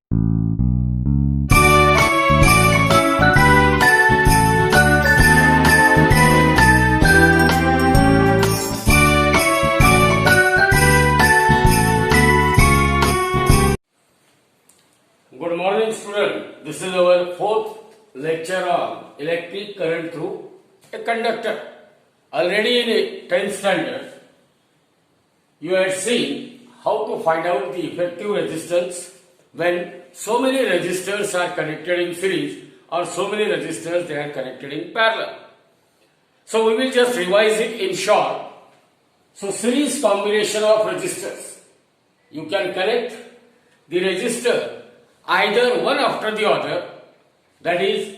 Good morning, student. This is our fourth lecture on electric current through a conductor. Already in 10th standard, you had seen how to find out the effective resistance when so many resistors are connected in series or so many resistors they are connected in parallel. So we will just revise it in short. So series combination of resistors. You can connect the resistor either one after the other, that is,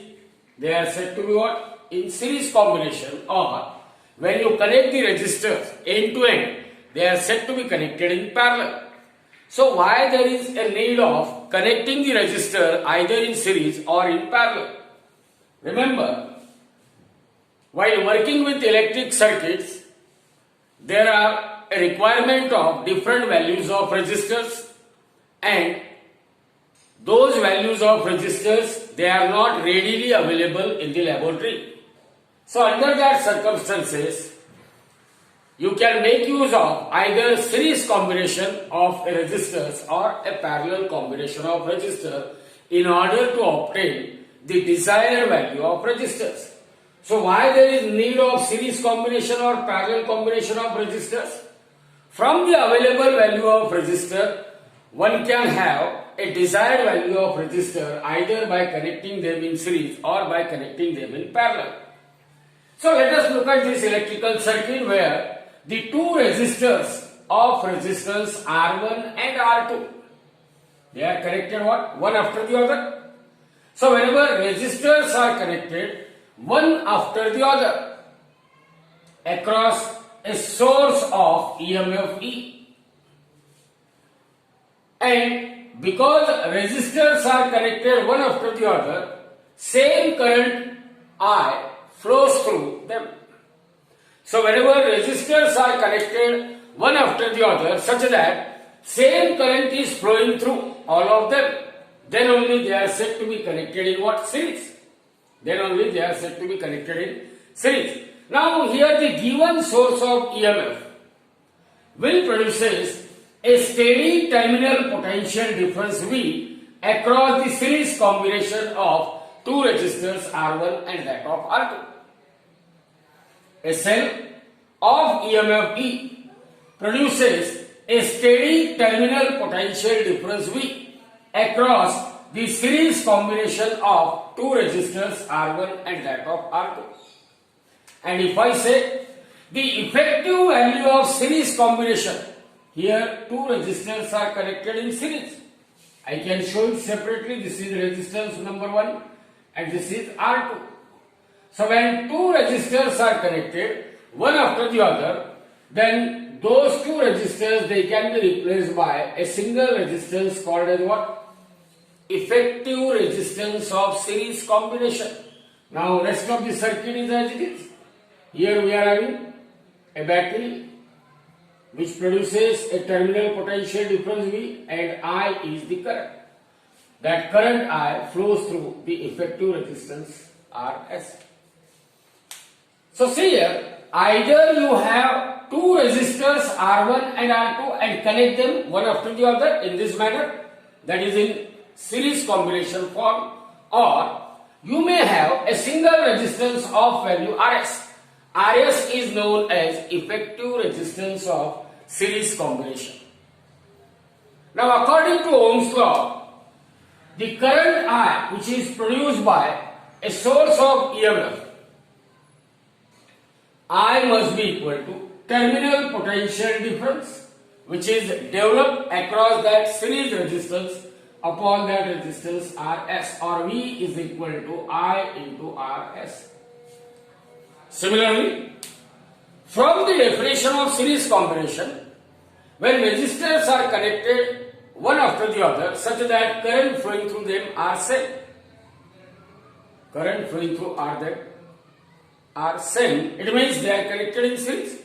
they are said to be what? In series combination, or when you connect the resistors end to end, they are said to be connected in parallel. So why there is a need of connecting the resistor either in series or in parallel? Remember, while working with electric circuits, there are a requirement of different values of resistors, and those values of resistors, they are not readily available in the laboratory. So under that circumstances, you can make use of either series combination of resistors or a parallel combination of resistors in order to obtain the desired value of resistors. So why there is need of series combination or parallel combination of resistors? From the available value of resistor, one can have a desired value of resistor either by connecting them in series or by connecting them in parallel. So let us look at this electrical circuit where the two resistors of resistance R1 and R2, they are connected what? One after the other. So whenever resistors are connected one after the other across a source of EMF E, and because resistors are connected one after the other, same current I flows through them. So whenever resistors are connected one after the other such that same current is flowing through all of them, then only they are said to be connected in what? Series. Then only they are said to be connected in series. Now here the given source of EMF will produces a steady terminal potential difference V across the series combination of two resistors R1 and that of R2. A cell of EMF E produces a steady terminal potential difference V across the series combination of two resistors R1 and that of R2. And if I say the effective value of series combination, here two resistors are connected in series. I can show it separately. This is resistance number 1 and this is R2. So when two resistors are connected one after the other, then those two resistors, they can be replaced by a single resistance called as what? Effective resistance of series combination. Now rest of the circuit is as it is. Here we are having a battery which produces a terminal potential difference V, and I is the current. That current I flows through the effective resistance Rs. So see here, either you have two resistors R1 and R2 and connect them one after the other in this manner, that is in series combination form, or you may have a single resistance of value Rs. Rs is known as effective resistance of series combination. Now according to Ohm's law, the current I which is produced by a source of EMF, I must be equal to terminal potential difference which is developed across that series resistance upon that resistance Rs, or V is equal to I into Rs. Similarly, from the definition of series combination, when resistors are connected one after the other such that current flowing through them are same, current flowing through are same, it means they are connected in series.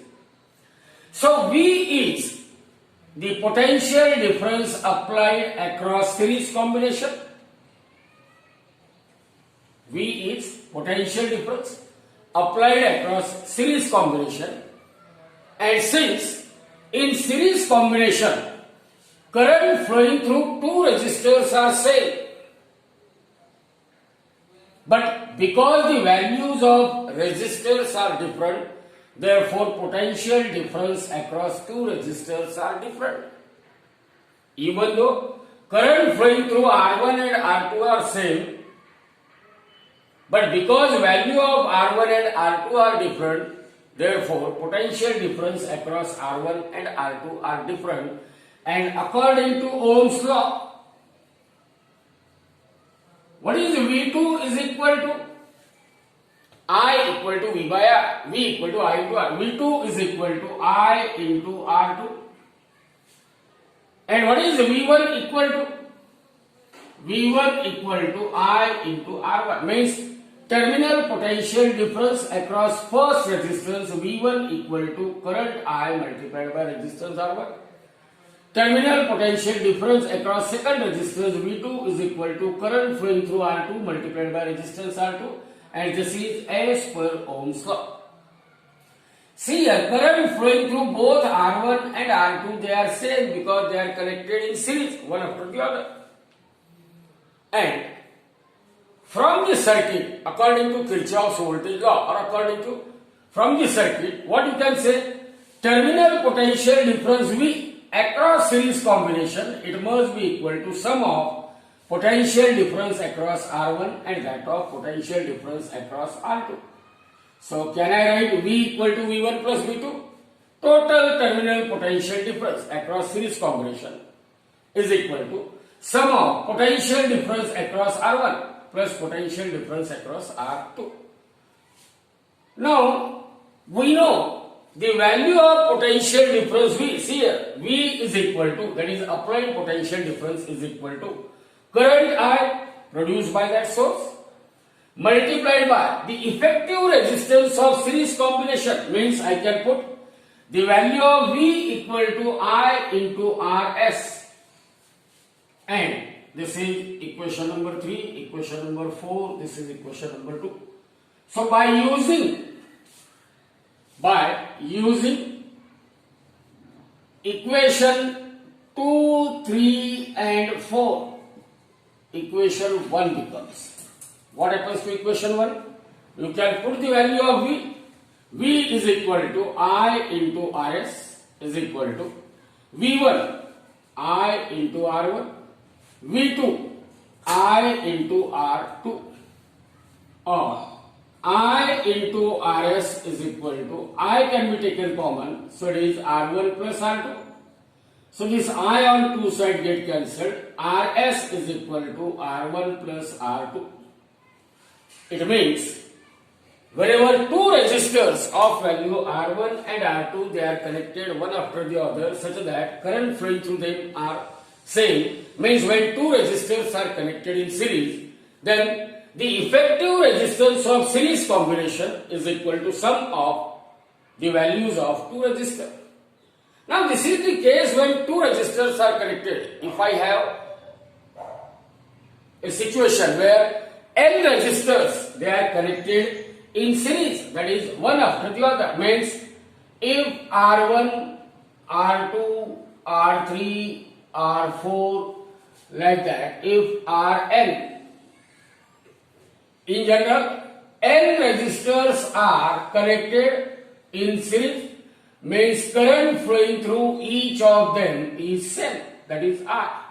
So V is the potential difference applied across series combination. V is potential difference applied across series combination, and since in series combination current flowing through two resistors are same, but because the values of resistors are different, therefore potential difference across two resistors are different. Even though current flowing through R1 and R2 are same, but because value of R1 and R2 are different, therefore potential difference across R1 and R2 are different, and according to Ohm's law, what is V2 is equal to I equal to V by R, V equal to I into R. V2 is equal to I into R2. And what is V1 equal to? V1 equal to I into R1, means terminal potential difference across first resistance V1 equal to current I multiplied by resistance R1. Terminal potential difference across second resistance V2 is equal to current flowing through R2 multiplied by resistance R2, and this is as per Ohm's law. See here, current flowing through both R1 and R2, they are same because they are connected in series, one after the other. And from the circuit, according to Kirchhoff's voltage law, or according to from the circuit, what you can say, terminal potential difference V across series combination, it must be equal to sum of potential difference across R1 and that of potential difference across R2. So can I write V equal to V1 plus V2? Total terminal potential difference across series combination is equal to sum of potential difference across R1 plus potential difference across R2. Now we know the value of potential difference V, see here, V is equal to, that is applied potential difference is equal to current I produced by that source multiplied by the effective resistance of series combination, means I can put the value of V equal to I into Rs, and this is equation number 3, equation number 4, this is equation number 2. So by using equation 2, 3 and 4, equation 1 becomes. What happens to equation 1? You can put the value of V. V is equal to I into Rs is equal to V1 I into R1, V2 I into R2, or I into Rs is equal to, I can be taken common, so it is R1 plus R2. So this I on two sides get cancelled, Rs is equal to R1 plus R2. It means wherever two resistors of value R1 and R2, they are connected one after the other such that current flowing through them are same, means when two resistors are connected in series, then the effective resistance of series combination is equal to sum of the values of two resistors. Now this is the case when two resistors are connected. If I have a situation where n resistors, they are connected in series, that is one after the other, means if R1, R2, R3, R4 like that, if Rn, in general, n resistors are connected in series, means current flowing through each of them is same, that is R.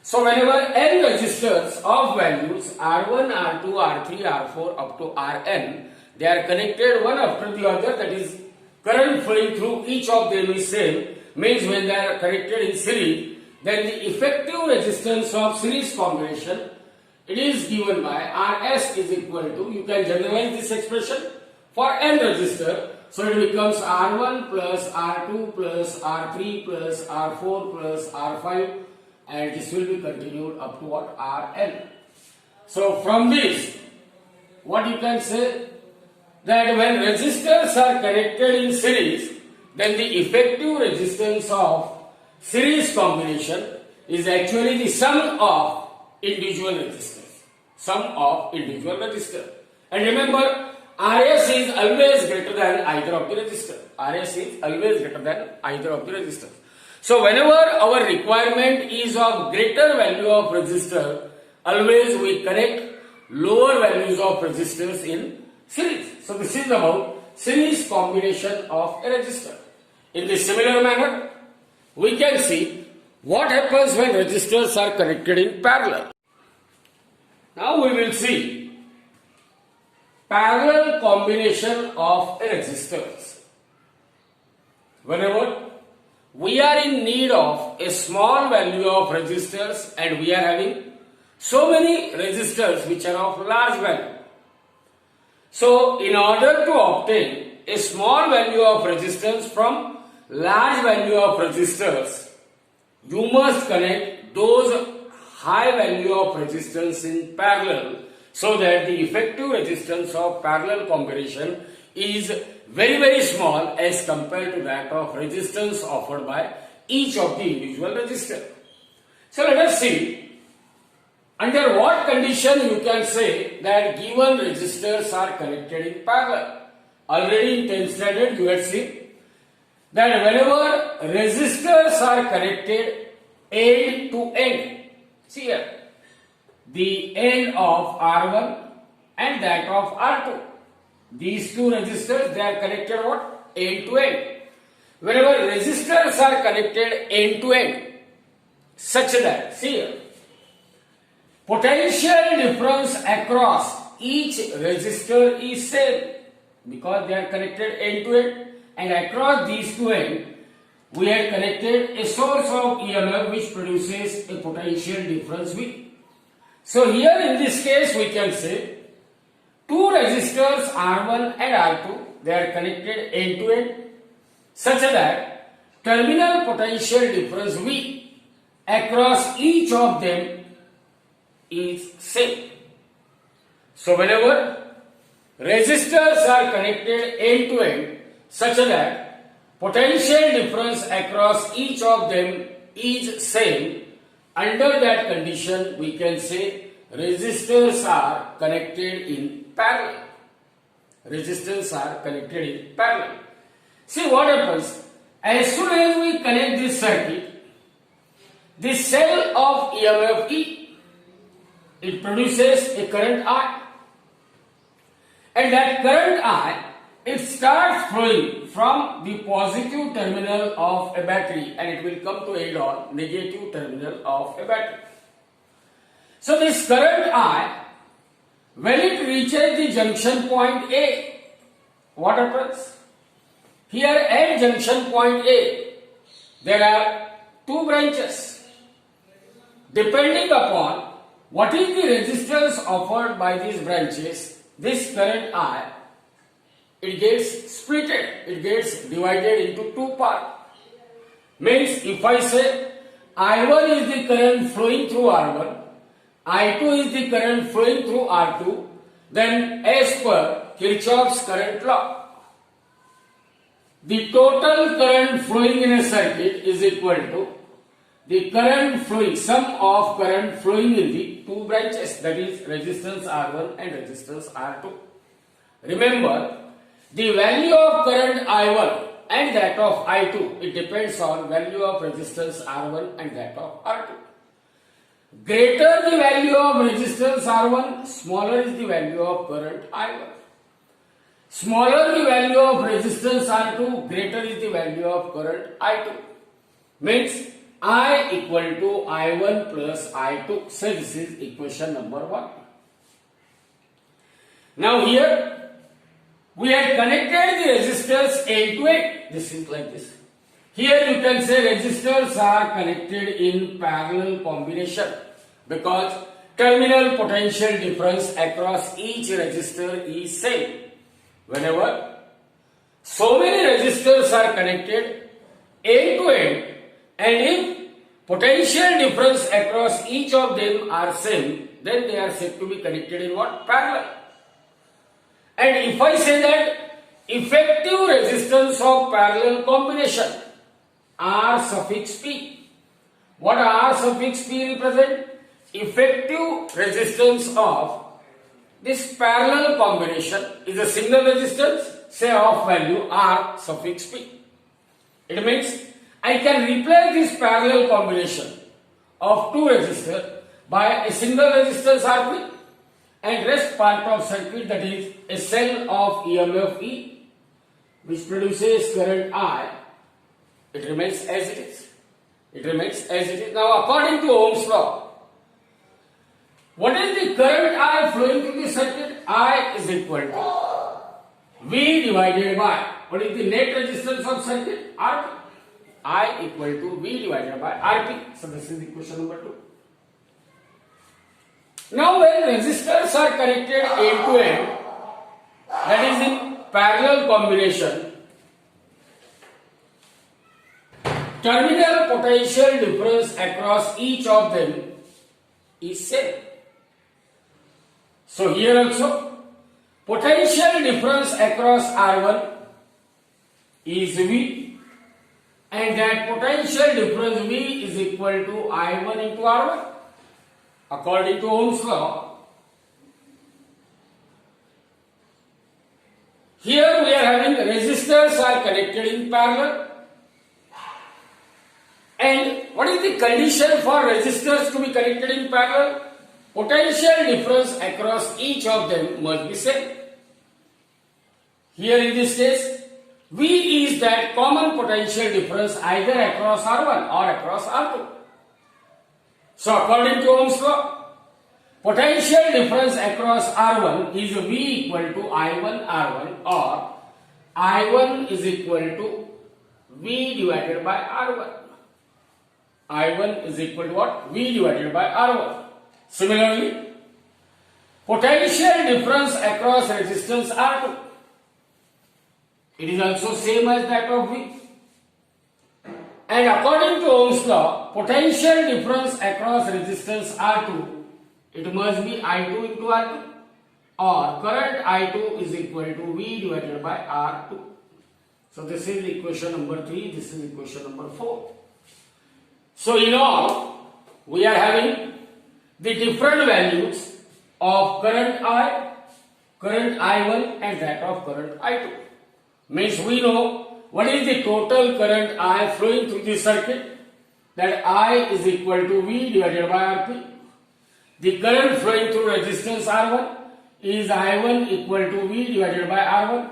So whenever n resistors of values R1, R2, R3, R4 up to Rn, they are connected one after the other, that is current flowing through each of them is same, means when they are connected in series, then the effective resistance of series combination, it is given by Rs is equal to, you can generalize this expression for n resistor, so it becomes R1 plus R2 plus R3 plus R4 plus R5, and this will be continued up to what? Rn. So from this, what you can say, that when resistors are connected in series, then the effective resistance of series combination is actually the sum of individual resistors. Sum of individual resistors. And remember, RS is always greater than either of the resistors. RS is always greater than either of the resistors. So whenever our requirement is of greater value of resistor, always we connect lower values of resistors in series. So this is about series combination of a resistor. In the similar manner, we can see what happens when resistors are connected in parallel. Now we will see parallel combination of resistors. Whenever we are in need of a small value of resistors and we are having so many resistors which are of large value. So in order to obtain a small value of resistance from large value of resistors, you must connect those high value of resistance in parallel so that the effective resistance of parallel combination is very small as compared to that of resistance offered by each of the individual resistors. So let us see under what condition you can say that given resistors are connected in parallel. Already in 10th standard you had seen that whenever resistors are connected end to end, see here, the end of R1 and that of R2. These two resistors, they are connected what? End to end. Whenever resistors are connected end to end, such that, see here, potential difference across each resistor is same because they are connected end to end, and across these two ends we have connected a source of EMF which produces a potential difference V. So here in this case we can say two resistors R1 and R2, they are connected end to end such that terminal potential difference V across each of them is same. So whenever resistors are connected end to end such that potential difference across each of them is same, under that condition we can say resistors are connected in parallel. Resistors are connected in parallel. See what happens, as soon as we connect this circuit, the cell of EMF E, it produces a current I, and that current I, it starts flowing from the positive terminal of a battery and it will come to end on negative terminal of a battery. So this current I, when it reaches the junction point A, what happens? Here at junction point A, there are two branches. Depending upon what is the resistance offered by these branches, this current I, it gets splitted, it gets divided into two parts. Means if I say I1 is the current flowing through R1, I2 is the current flowing through R2, then as per Kirchhoff's current law, the total current flowing in a circuit is equal to the current flowing, sum of current flowing in the two branches, that is resistance R1 and resistance R2. Remember, the value of current I1 and that of I2, it depends on value of resistance R1 and that of R2. Greater the value of resistance R1, smaller is the value of current I1. Smaller the value of resistance R2, greater is the value of current I2. Means I equal to I1 plus I2. So this is equation number 1. Now here we have connected the resistors end to end. This is like this. Here you can say resistors are connected in parallel combination because terminal potential difference across each resistor is same. Whenever so many resistors are connected end to end, and if potential difference across each of them are same, then they are said to be connected in what? Parallel. And if I say that effective resistance of parallel combination R suffix P. What R suffix P represent? Effective resistance of this parallel combination is a single resistance, say of value R suffix P. It means I can replace this parallel combination of two resistors by a single resistance Rp and rest part of circuit, that is a cell of EMF E which produces current I. It remains as it is. It remains as it is. Now according to Ohm's law, what is the current I flowing through the circuit? I is equal to V divided by, what is the net resistance of circuit? Rp. I equal to V divided by Rp. So this is equation number 2. Now when resistors are connected end to end, that is in parallel combination, terminal potential difference across each of them is same. So here also, potential difference across R1 is V, and that potential difference V is equal to I1 into R1 according to Ohm's law. Here we are having resistors are connected in parallel. And what is the condition for resistors to be connected in parallel? Potential difference across each of them must be same. Here in this case, V is that common potential difference either across R1 or across R2. So according to Ohm's law, potential difference across R1 is V equal to I1 R1, or I1 is equal to V divided by R1. I1 is equal to what? V divided by R1. Similarly, potential difference across resistance R2, it is also same as that of V. And according to Ohm's law, potential difference across resistance R2, it must be I2 into R2, or current I2 is equal to V divided by R2. So this is equation number 3, this is equation number 4. So in all, we are having the different values of current I, current I1 and that of current I2. Means we know what is the total current I flowing through the circuit, that I is equal to V divided by Rp. The current flowing through resistance R1 is I1 equal to V divided by R1.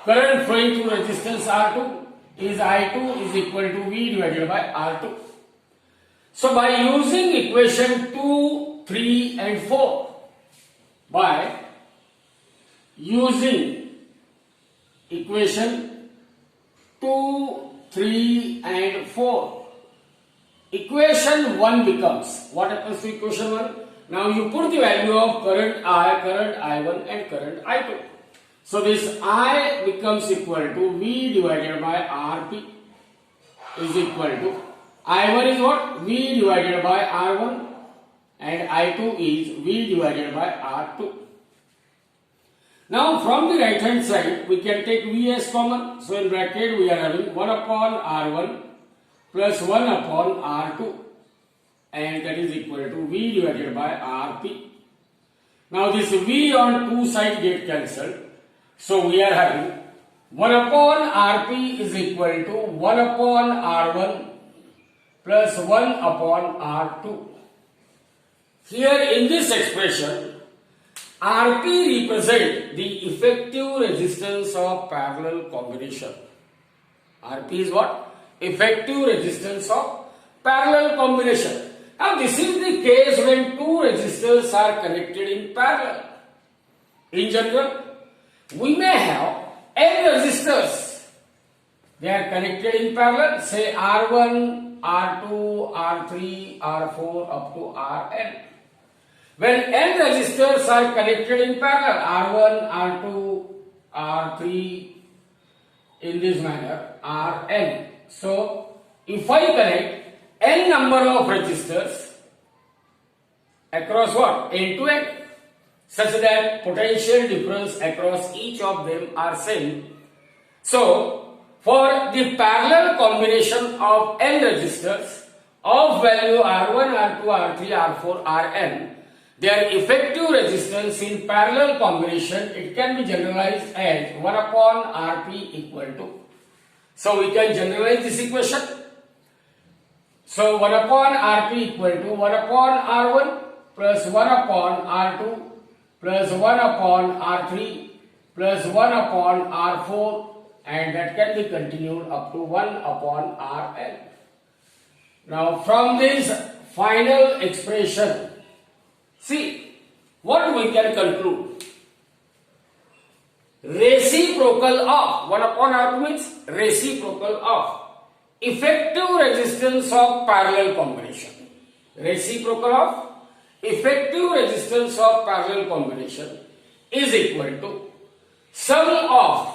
Current flowing through resistance R2 is I2 is equal to V divided by R2. So by using equation 2, 3 and 4, by using equation 2, 3 and 4, equation 1 becomes, what happens to equation 1? Now you put the value of current I, current I1 and current I2. So this I becomes equal to V divided by Rp is equal to, I1 is what? V divided by R1 and I2 is V divided by R2. Now from the right hand side we can take V as common. So in bracket we are having 1 upon R1 plus 1 upon R2, and that is equal to V divided by Rp. Now this V on two sides get cancelled. So we are having 1 upon Rp is equal to 1 upon R1 plus 1 upon R2. Here in this expression, Rp represents the effective resistance of parallel combination. Rp is what? Effective resistance of parallel combination. Now this is the case when two resistors are connected in parallel. In general, we may have n resistors. They are connected in parallel, say R1, R2, R3, R4 up to Rn. When n resistors are connected in parallel, R1, R2, R3, in this manner, Rn. So, if I connect n number of resistors across what? N to n, such that potential difference across each of them are same. So, for the parallel combination of n resistors of value R1, R2, R3, R4, Rn, their effective resistance in parallel combination, it can be generalized as 1 upon Rp equal to. So we can generalize this equation. So 1 upon Rp equal to 1 upon R1 plus 1 upon R2 plus 1 upon R3 plus 1 upon R4, and that can be continued up to 1 upon Rn. Now from this final expression, see what we can conclude. Reciprocal of 1 upon R2 means reciprocal of effective resistance of parallel combination. Reciprocal of effective resistance of parallel combination is equal to sum of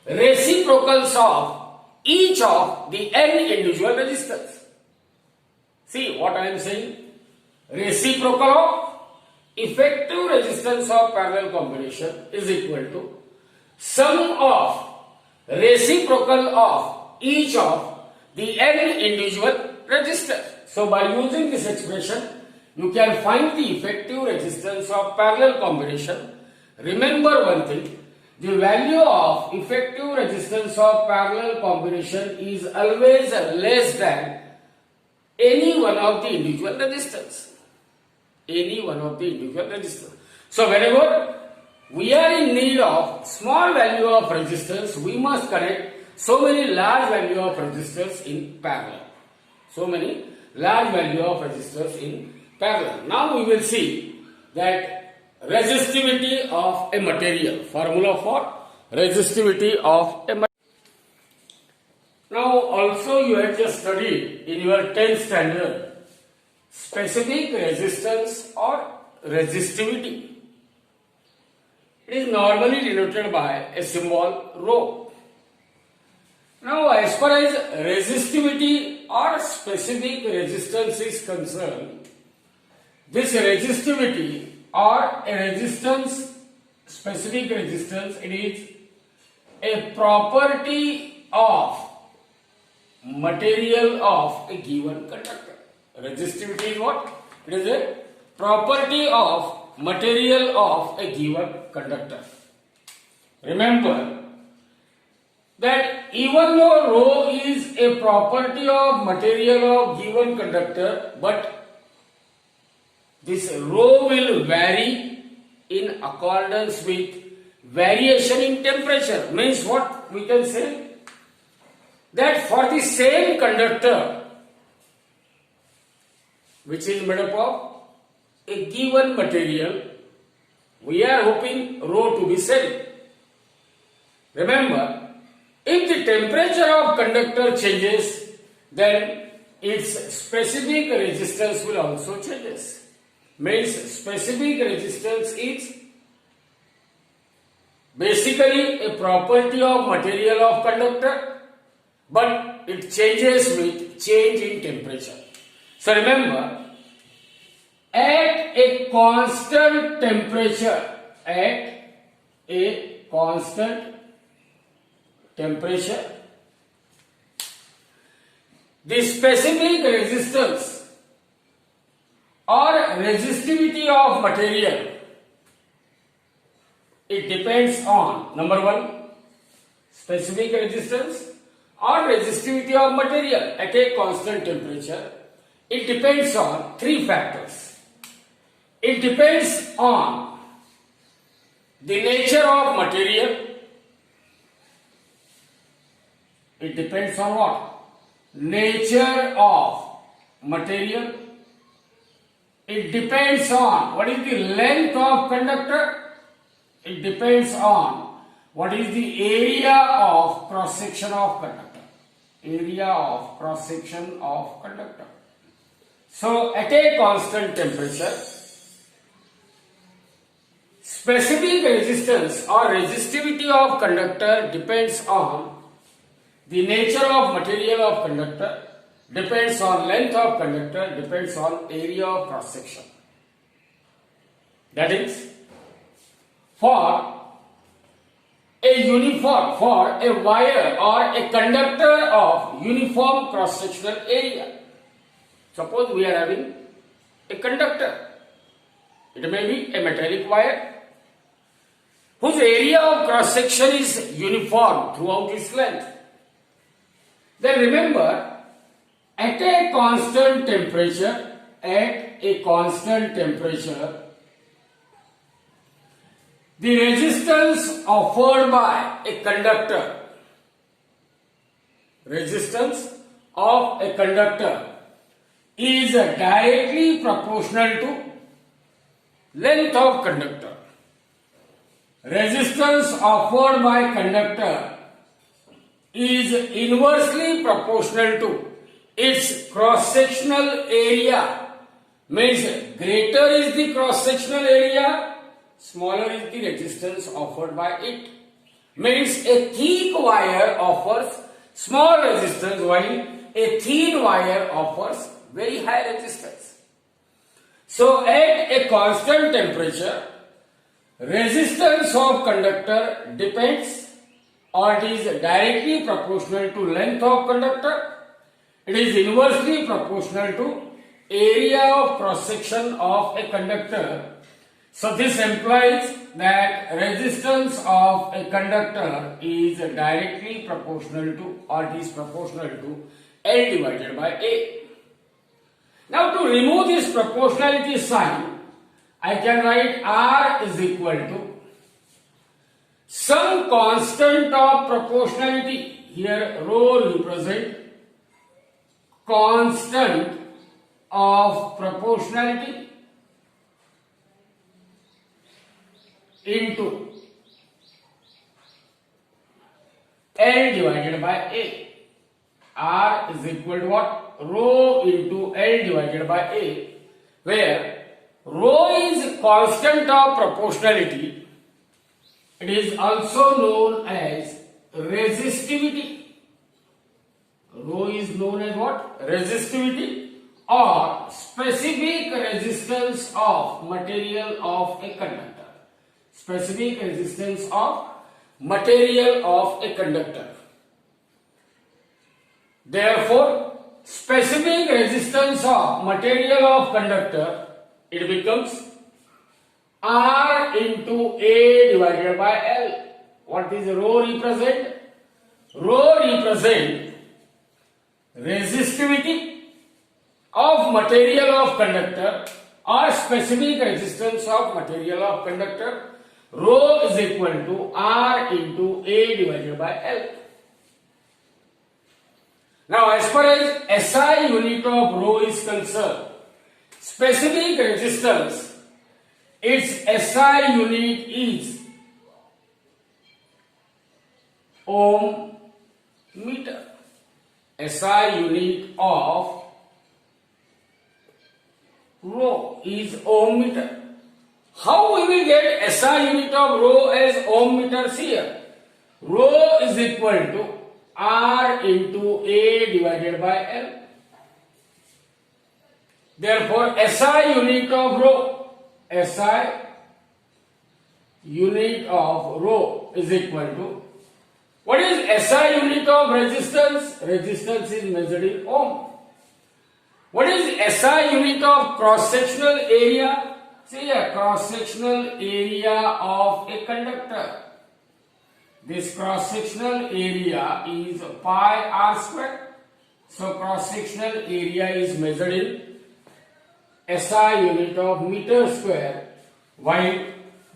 reciprocals of each of the n individual resistors. See what I am saying? Reciprocal of effective resistance of parallel combination is equal to sum of reciprocal of each of the n individual resistors. So by using this expression, you can find the effective resistance of parallel combination. Remember one thing, the value of effective resistance of parallel combination is always less than any one of the individual resistors. Any one of the individual resistors. So whenever we are in need of small value of resistance, we must connect so many large value of resistors in parallel. So many large value of resistors in parallel. Now we will see that resistivity of a material. Formula for resistivity of a material. Now also you have just studied in your 10th standard specific resistance or resistivity. It is normally denoted by a symbol rho. Now as far as resistivity or specific resistance is concerned, this resistivity or a resistance, specific resistance, it is a property of material of a given conductor. Resistivity is what? It is a property of material of a given conductor. Remember that even though rho is a property of material of given conductor, but this rho will vary in accordance with variation in temperature. Means what we can say? That for the same conductor which is made up of a given material, we are hoping rho to be same. Remember, if the temperature of conductor changes, then its specific resistance will also changes. Means specific resistance is basically a property of material of conductor, but it changes with change in temperature. So remember, at a constant temperature, the specific resistance or resistivity of material, it depends on, number one, specific resistance or resistivity of material at a constant temperature. It depends on three factors. It depends on the nature of material. It depends on what? Nature of material. It depends on what is the length of conductor. It depends on what is the area of cross section of conductor. Area of cross section of conductor. So at a constant temperature, specific resistance or resistivity of conductor depends on the nature of material of conductor, depends on length of conductor, depends on area of cross section. That is, for a uniform for a wire or a conductor of uniform cross-sectional area. Suppose we are having a conductor. It may be a metallic wire whose area of cross-section is uniform throughout its length. Then remember, at a constant temperature, the resistance offered by a conductor, is directly proportional to length of conductor. Resistance offered by conductor is inversely proportional to its cross-sectional area. Means greater is the cross-sectional area, smaller is the resistance offered by it. Means a thick wire offers small resistance while a thin wire offers very high resistance. So at a constant temperature, resistance of conductor depends or it is directly proportional to length of conductor. It is inversely proportional to area of cross section of a conductor. So this implies that resistance of a conductor is directly proportional to or it is proportional to L divided by A. Now to remove this proportionality sign, I can write R is equal to some constant of proportionality. Here rho represent constant of proportionality into L divided by A. R is equal to what? Rho into L divided by A, where rho is constant of proportionality. It is also known as resistivity. Rho is known as what? Resistivity or specific resistance of material of a conductor. Specific resistance of material of a conductor. Therefore, specific resistance of material of conductor, it becomes R into A divided by L. What is rho represent? Rho represent resistivity of material of conductor or specific resistance of material of conductor. Rho is equal to R into A divided by L. Now as far as SI unit of rho is concerned, specific resistance, its SI unit is ohm meter. SI unit of rho is ohm meter. How we will get SI unit of rho as ohm meters here? Rho is equal to R into A divided by L. Therefore, SI unit of rho is equal to, what is SI unit of resistance? Resistance is measured in ohm. What is SI unit of cross-sectional area? See a cross-sectional area of a conductor. This cross-sectional area is pi r square. So cross-sectional area is measured in SI unit of meter square, while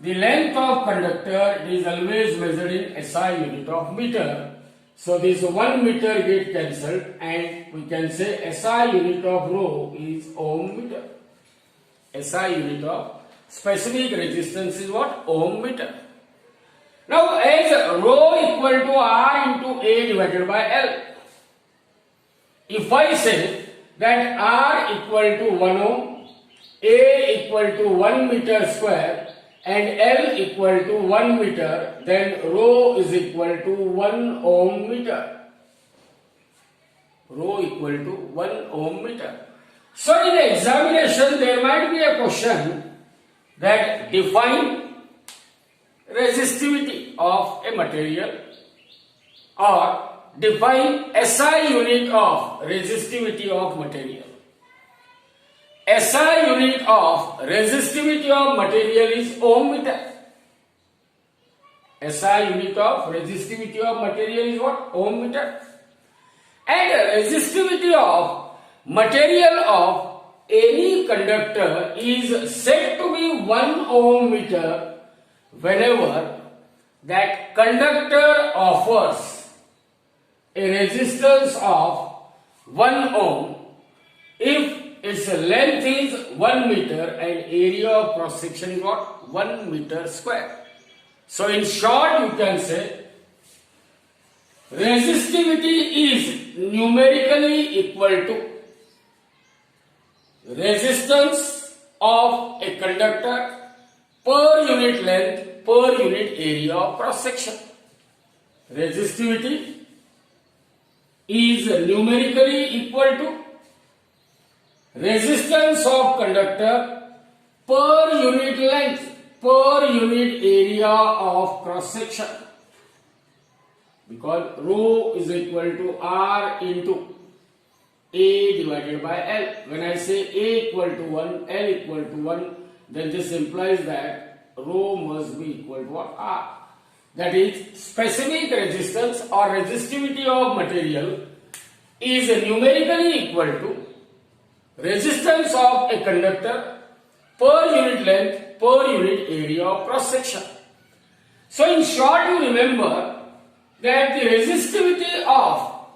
the length of conductor is always measured in SI unit of meter. So this 1 meter get cancelled and we can say SI unit of rho is ohm meter. SI unit of specific resistance is what? Ohm meter. Now as rho equal to R into A divided by L, if I say that R equal to 1 ohm, A equal to 1 meter square and L equal to 1 meter, then rho is equal to 1 ohm meter. Rho equal to 1 ohm meter. So in the examination there might be a question that define resistivity of a material, or define SI unit of resistivity of material. SI unit of resistivity of material is ohm meter. SI unit of resistivity of material is what? Ohm meter. And resistivity of material of any conductor is said to be 1 ohm meter whenever that conductor offers a resistance of 1 ohm if its length is 1 meter and area of cross section is what? 1 meter square. So in short you can say resistivity is numerically equal to resistance of a conductor per unit length per unit area of cross section. Resistivity is numerically equal to resistance of conductor per unit length per unit area of cross section, because rho is equal to R into A divided by L. When I say A equal to 1, L equal to 1, then this implies that rho must be equal to what? R. That is, specific resistance or resistivity of material is numerically equal to resistance of a conductor per unit length per unit area of cross section. So in short you remember that the resistivity of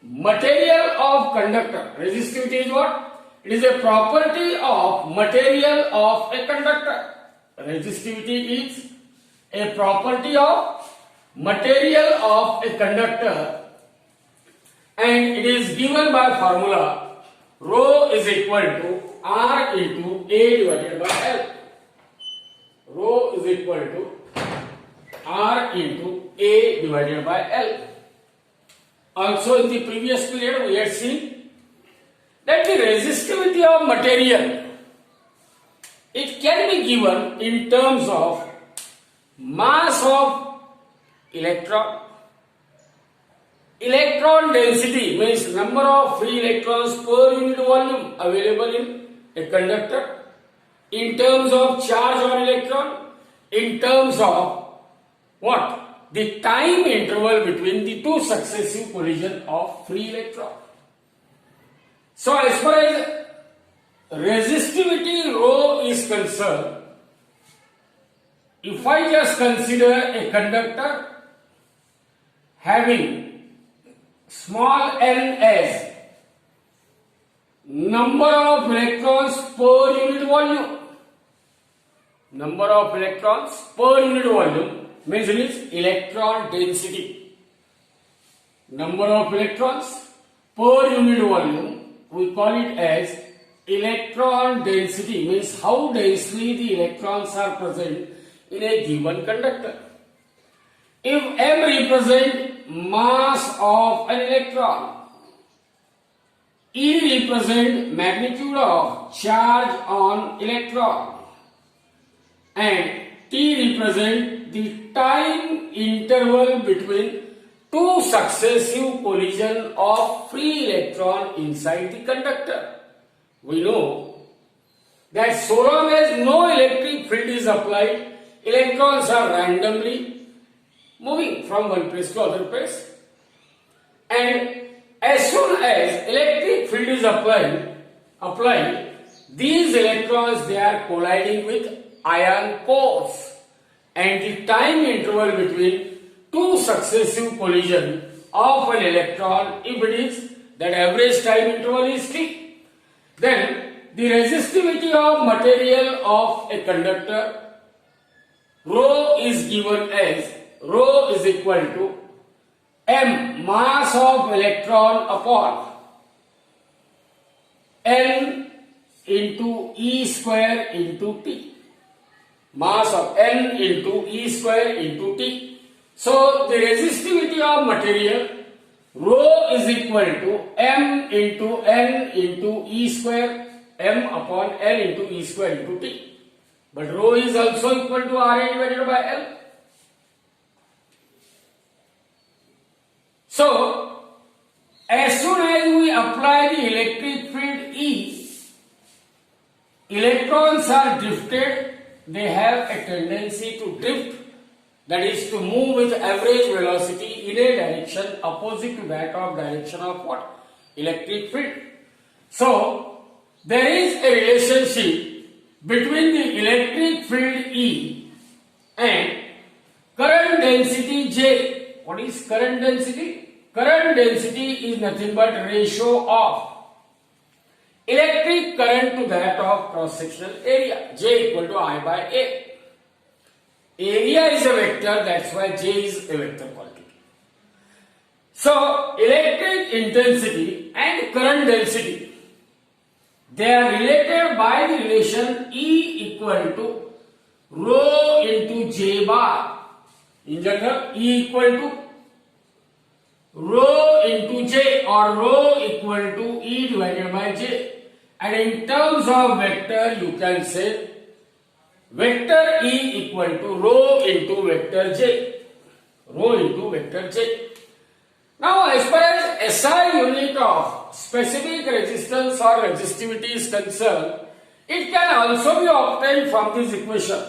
material of conductor, resistivity is what? It is a property of material of a conductor. Resistivity is a property of material of a conductor, and it is given by formula rho is equal to R into A divided by L. Rho is equal to R into A divided by L. Also in the previous period we had seen that the resistivity of material, it can be given in terms of mass of electron. Electron density means number of free electrons per unit volume available in a conductor, in terms of charge on electron, in terms of what? The time interval between the two successive collisions of free electron. So as far as resistivity rho is concerned, if I just consider a conductor having small n as number of electrons per unit volume. Number of electrons per unit volume means it is electron density. Number of electrons per unit volume, we call it as electron density, means how densely the electrons are present in a given conductor. If m represent mass of an electron, E represent magnitude of charge on electron, and T represent the time interval between two successive collisions of free electron inside the conductor. We know that so long as no electric field is applied, electrons are randomly moving from one place to other place, and as soon as electric field is applied, these electrons, they are colliding with ion cores, and the time interval between two successive collisions of an electron, if it is that average time interval is t, then the resistivity of material of a conductor rho is given as rho is equal to m mass of electron upon n into E square into T. Mass of n into E square into T. So the resistivity of material rho is equal to m into n into E square, m upon n into E square into T. But rho is also equal to Ra divided by L. So, as soon as we apply the electric field E, electrons are drifted, they have a tendency to drift, that is to move with average velocity in a direction opposite to that of direction of what? Electric field. So, there is a relationship between the electric field E and current density J. What is current density? Current density is nothing but ratio of electric current to that of cross-sectional area. J equal to I by A. Area is a vector, that's why J is a vector quantity. So, electric intensity and current density, they are related by the relation E equal to rho into J bar. In general, E equal to rho into J or rho equal to E divided by J. And in terms of vector, you can say vector E equal to rho into vector J. Rho into vector J. Now, as far as SI unit of specific resistance or resistivity is concerned, it can also be obtained from this equation.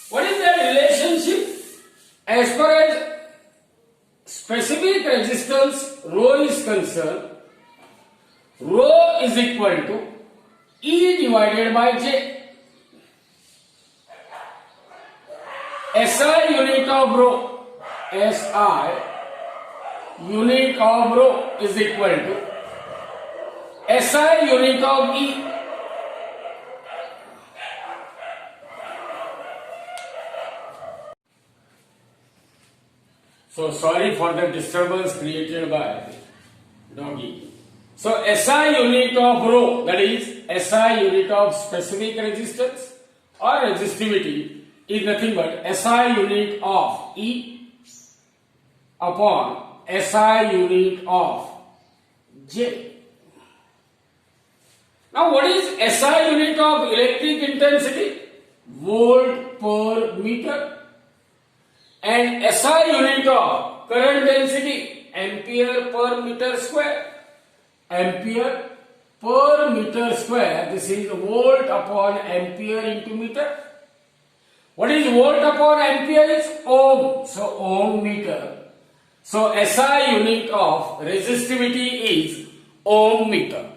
What is the relationship? As far as specific resistance rho is concerned, rho is equal to E divided by J. SI unit of rho, SI unit of rho is equal to SI unit of E. So sorry for the disturbance created by doggy. So SI unit of rho, that is SI unit of specific resistance or resistivity, is nothing but SI unit of E upon SI unit of J. Now what is SI unit of electric intensity? Volt per meter. And SI unit of current density, ampere per meter square. Ampere per meter square, this is volt upon ampere into meter. What is volt upon ampere? Is ohm. So ohm meter. So SI unit of resistivity is ohm meter.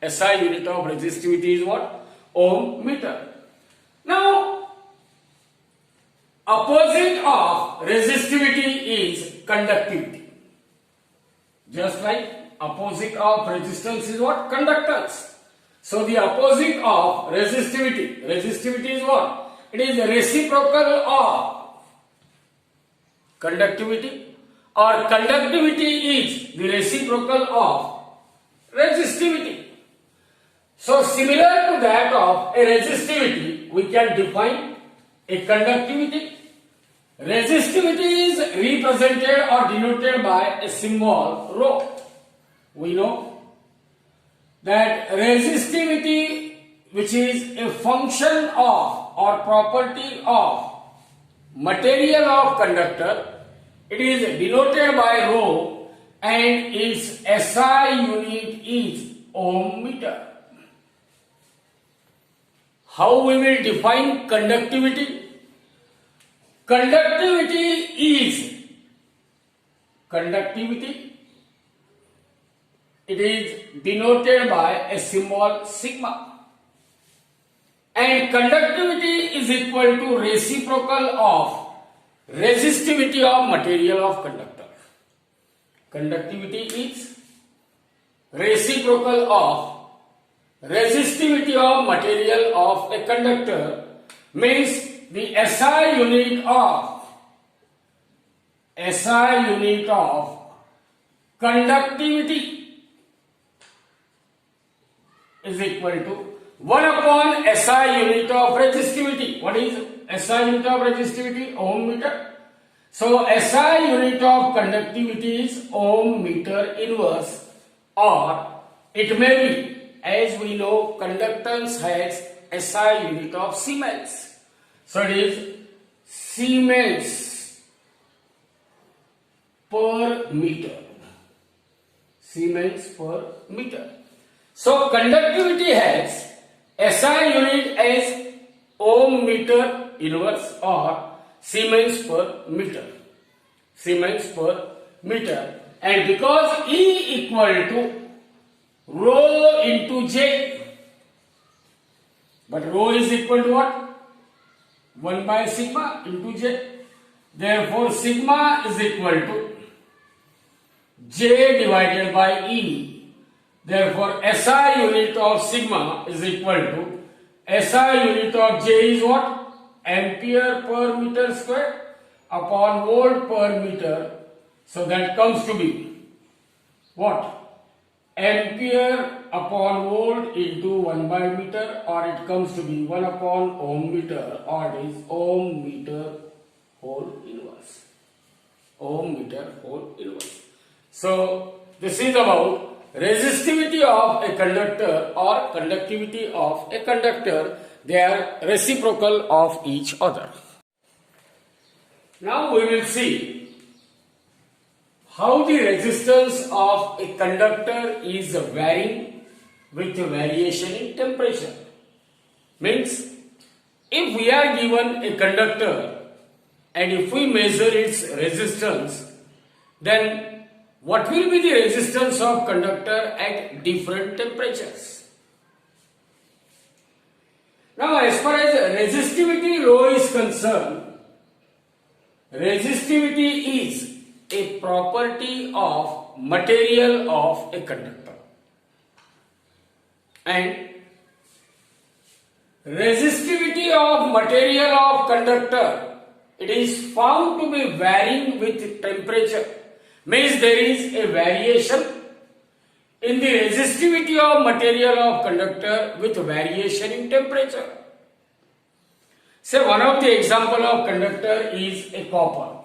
SI unit of resistivity is what? Ohm meter. Now, opposite of resistivity is conductivity. Just like opposite of resistance is what? Conductance. So the opposite of resistivity, resistivity is what? It is reciprocal of conductivity, or conductivity is the reciprocal of resistivity. So similar to that of a resistivity, we can define a conductivity. Resistivity is represented or denoted by a symbol rho. We know that resistivity, which is a function of or property of material of conductor, it is denoted by rho and its SI unit is ohm meter. How we will define conductivity? Conductivity, it is denoted by a symbol sigma. And conductivity is equal to reciprocal of resistivity of material of conductor. Conductivity is reciprocal of resistivity of material of a conductor, means the SI unit of conductivity is equal to 1 upon SI unit of resistivity. What is SI unit of resistivity? Ohm meter. So SI unit of conductivity is ohm meter inverse, or it may be, as we know, conductance has SI unit of Siemens. So it is Siemens per meter. Siemens per meter. So conductivity has SI unit as ohm meter inverse or Siemens per meter. Siemens per meter. And because E equal to rho into J, but rho is equal to what? 1 by sigma into J. Therefore, sigma is equal to J divided by E. Therefore, SI unit of sigma is equal to SI unit of J is what? Ampere per meter square upon volt per meter. So that comes to be what? Ampere upon volt into 1 by meter, or it comes to be 1 upon ohm meter, or it is ohm meter whole inverse. Ohm meter whole inverse. So this is about resistivity of a conductor or conductivity of a conductor. They are reciprocal of each other. Now we will see how the resistance of a conductor is varying with variation in temperature. Means, if we are given a conductor and if we measure its resistance, then what will be the resistance of conductor at different temperatures? Now, as far as resistivity rho is concerned, resistivity is a property of material of a conductor, and resistivity of material of conductor, it is found to be varying with temperature. Means there is a variation in the resistivity of material of conductor with variation in temperature. Say one of the example of conductor is a copper.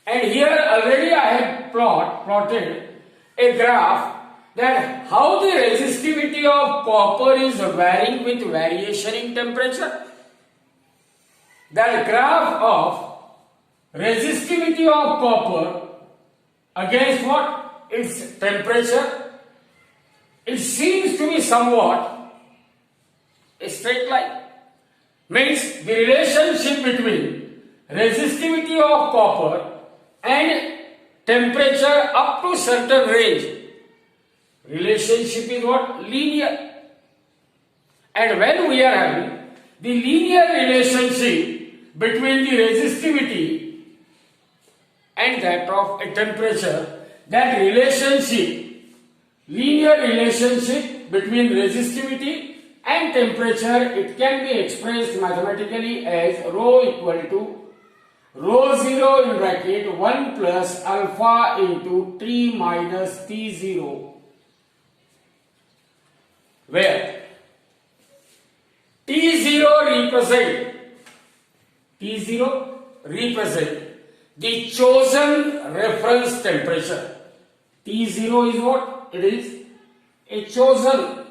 And here already I have plotted a graph that how the resistivity of copper is varying with variation in temperature. That graph of resistivity of copper against what? Its temperature. It seems to be somewhat a straight line. Means the relationship between resistivity of copper and temperature up to certain range, relationship is what? Linear. And when we are having the linear relationship between the resistivity and that of a temperature, that relationship, linear relationship between resistivity and temperature, it can be expressed mathematically as rho equal to rho 0 in bracket 1 plus alpha into T minus T0, where T0 represent the chosen reference temperature. T0 is what? It is a chosen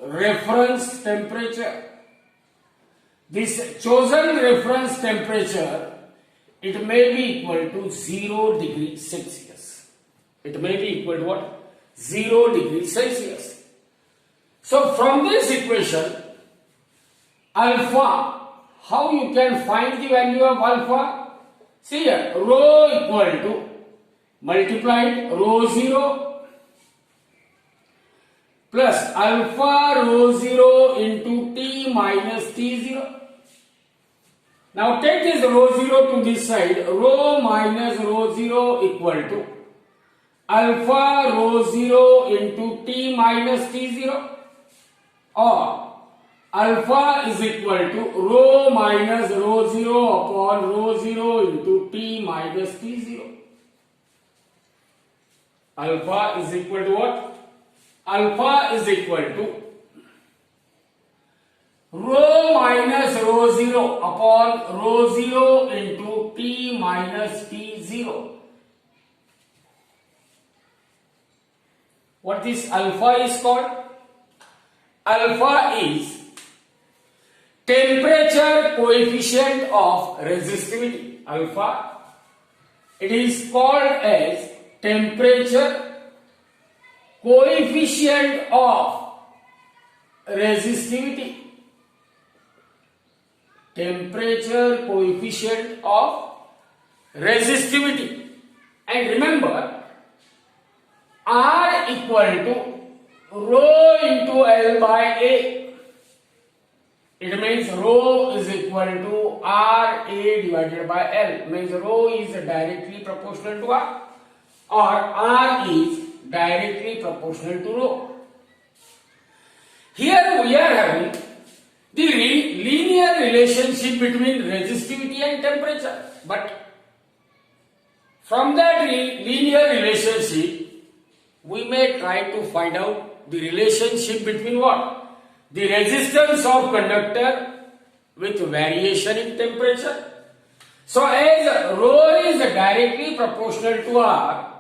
reference temperature. This chosen reference temperature, it may be equal to 0 degrees Celsius. It may be equal to what? 0 degrees Celsius. So from this equation, alpha, how you can find the value of alpha? See here, rho equal to multiplied rho 0 plus alpha rho 0 into T minus T0. Now take this rho 0 to this side, rho minus rho 0 equal to alpha rho 0 into T minus T0, or alpha is equal to rho minus rho 0 upon rho 0 into T minus T0. Alpha is equal to what? Alpha is equal to rho minus rho 0 upon rho 0 into T minus T0. What this alpha is called? Alpha is temperature coefficient of resistivity. Alpha It is called as temperature coefficient of resistivity. Temperature coefficient of resistivity. And remember, R equal to rho into L by A. It means rho is equal to RA divided by L. Means rho is directly proportional to R, or R is directly proportional to rho. Here we are having the linear relationship between resistivity and temperature. But from that linear relationship, we may try to find out the relationship between what? The resistance of conductor with variation in temperature. So as rho is directly proportional to R,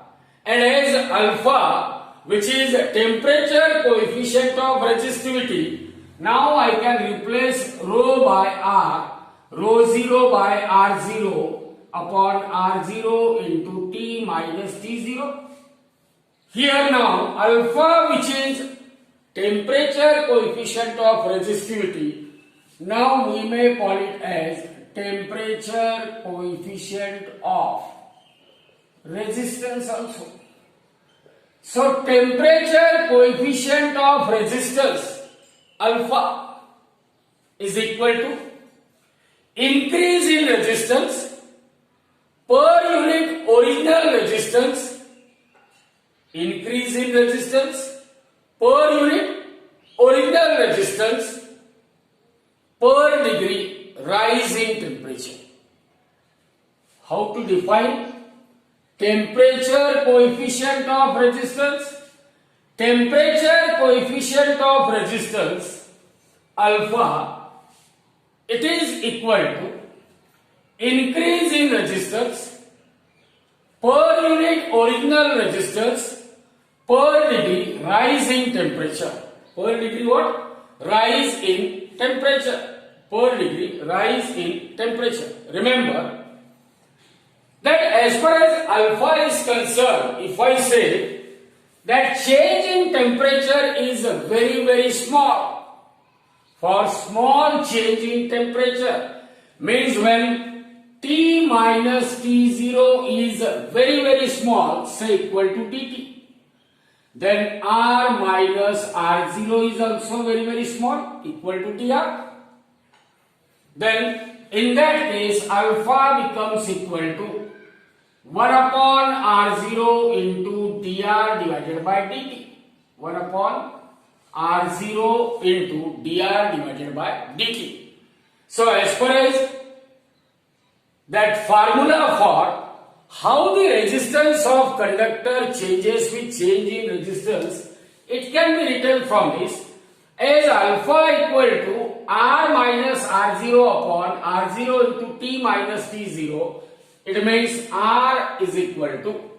and as alpha, which is temperature coefficient of resistivity, now I can replace rho by R, rho 0 by R0 upon R0 into T minus T0. Here now alpha, which is temperature coefficient of resistivity, now we may call it as temperature coefficient of resistance also. So temperature coefficient of resistance alpha is equal to increase in resistance per unit original resistance, increase in resistance per unit original resistance per degree rise in temperature. How to define temperature coefficient of resistance? Temperature coefficient of resistance alpha, it is equal to increase in resistance per unit original resistance per degree rise in temperature. Per degree what? Rise in temperature. Per degree rise in temperature. Remember that as far as alpha is concerned, if I say that change in temperature is very, very small, for small change in temperature means when T minus T0 is very, very small, say equal to dt, then R minus R0 is also very, very small, equal to dr. Then in that case alpha becomes equal to 1 upon R0 into dr divided by dt. 1 upon R0 into dr divided by dt. So as far as that formula for how the resistance of conductor changes with change in resistance, it can be written from this as alpha equal to R minus R0 upon R0 into T minus T0. It means R is equal to,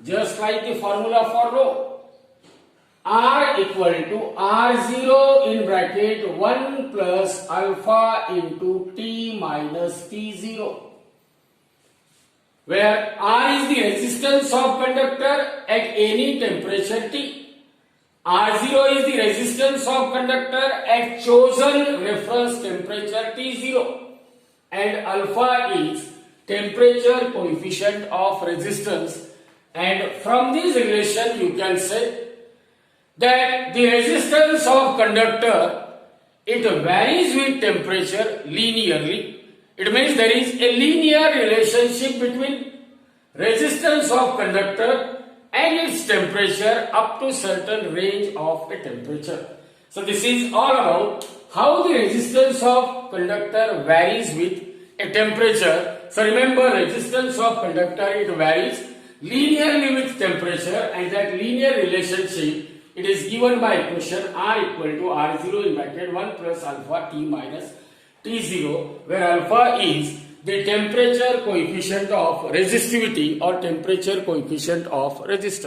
just like the formula for rho, R equal to R0 in bracket 1 plus alpha into T minus T0, where R is the resistance of conductor at any temperature T. R0 is the resistance of conductor at chosen reference temperature T0, and alpha is temperature coefficient of resistance. And from this relation you can say that the resistance of conductor, it varies with temperature linearly. It means there is a linear relationship between resistance of conductor and its temperature up to certain range of a temperature. So this is all about how the resistance of conductor varies with a temperature. So remember, resistance of conductor, it varies linearly with temperature, and that linear relationship, it is given by equation R equal to R0 in bracket 1 plus alpha T minus T0, where alpha is the temperature coefficient of resistivity or temperature coefficient of resistance.